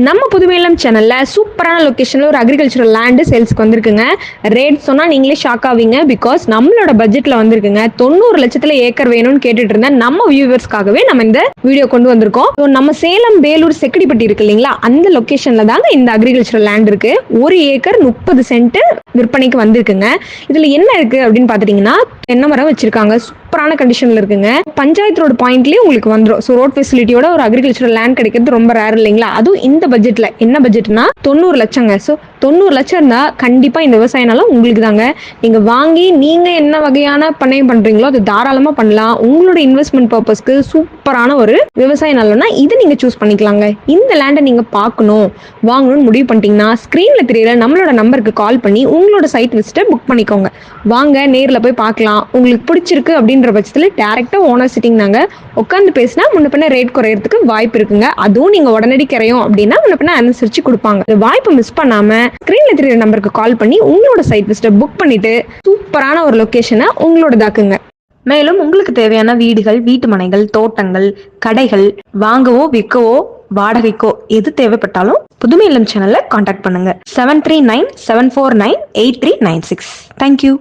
நம்ம புதுமையிலம் சேனல்ல சூப்பரான லொகேஷன்ல ஒரு அக்ரிகல்ச்சரல் லேண்ட் சேல்ஸ்க்கு வந்திருக்குங்க. ரேட் சொன்னா நீங்களே ஷாக் ஆவீங்க. பிகாஸ் நம்மளோட பட்ஜெட்ல வந்திருக்குங்க. 90 லட்சத்துல ஏக்கர் வேணும்னு கேட்டுட்டு இருந்த நம்ம வியூவர்ஸ்க்காகவே நம்ம இந்த வீடியோ கொண்டு வந்திருக்கோம். நம்ம சேலம் வேலூர் செக்கிடிப்பட்டி இருக்கு இல்லைங்களா, அந்த லொகேஷன்ல தாங்க இந்த அக்ரிகல்ச்சரல் லேண்ட் இருக்கு. 1 ஏக்கர் 30 சென்ட் விற்பனைக்கு வந்திருக்குங்க. இதுல என்ன இருக்கு அப்படின்னு பாத்துட்டீங்கன்னா, தென்னை மரம் வச்சிருக்காங்க. சூப்பரான கண்டிஷன்ல இருக்குங்க. பஞ்சாயத்து ரோடு பாயிண்ட்லயே உங்களுக்கு வந்துடும். ஸோ ரோட் ஃபெசிலிட்டியோட ஒரு அக்ரிகல்ச்சரல் லேண்ட் கிடைக்கிறது ரொம்ப ரேர் இல்லைங்களா. அதுவும் இந்த பட்ஜெட்ல என்ன பட்ஜெட்னா 90 லட்சங்க. ஸோ 90 லட்சம் இருந்தா கண்டிப்பா இந்த விவசாயம்னாலும் உங்களுக்கு தாங்க. நீங்க வாங்கி நீங்க என்ன வகையான பண்ணையம் பண்றீங்களோ அது தாராளமா பண்ணலாம். உங்களோட இன்வெஸ்ட்மெண்ட் பர்பஸ்க்கு சூப்பரான ஒரு விவசாய நிலம்னா இது நீங்க சூஸ் பண்ணிக்கலாங்க. இந்த லேண்டை நீங்க பார்க்கணும் வாங்கணும்னு முடிவு பண்ணிட்டீங்கன்னா ஸ்கிரீன்ல தெரியல நம்மளோட நம்பருக்கு கால் பண்ணி உங்களோட சைட் விசிட்டை புக் பண்ணிக்கோங்க. வாங்க நேரில் போய் பார்க்கலாம். உங்களுக்கு பிடிச்சிருக்கு அப்படின்ற பட்சத்தில் டேரெக்டாக ஓனர் சிட்டிங் நாங்க உட்காந்து பேசினா முன்ன பின்ன ரேட் குறையறதுக்கு வாய்ப்பு இருக்குங்க. அதுவும் நீங்க உடனடி கிடையும் அப்படின்னா முன்ன பின்ன அனுசரிச்சு கொடுப்பாங்க. இந்த வாய்ப்பை மிஸ் பண்ணாம ஸ்கிரீன்ல தெரியற நம்பருக்கு கால் பண்ணி உங்களோட சைட் விசிட்டை புக் பண்ணிட்டு சூப்பரான ஒரு லொகேஷனை உங்களோடதாக்குங்க. மேலும் உங்களுக்கு தேவையான வீடுகள், வீட்டு மனைகள், தோட்டங்கள், கடைகள் வாங்கவோ விற்கவோ வாடகைக்கோ எது தேவைப்பட்டாலும் புதுமை இல்லம் சேனல்ல கான்டாக்ட் பண்ணுங்க. 7397498396. தேங்க்யூ.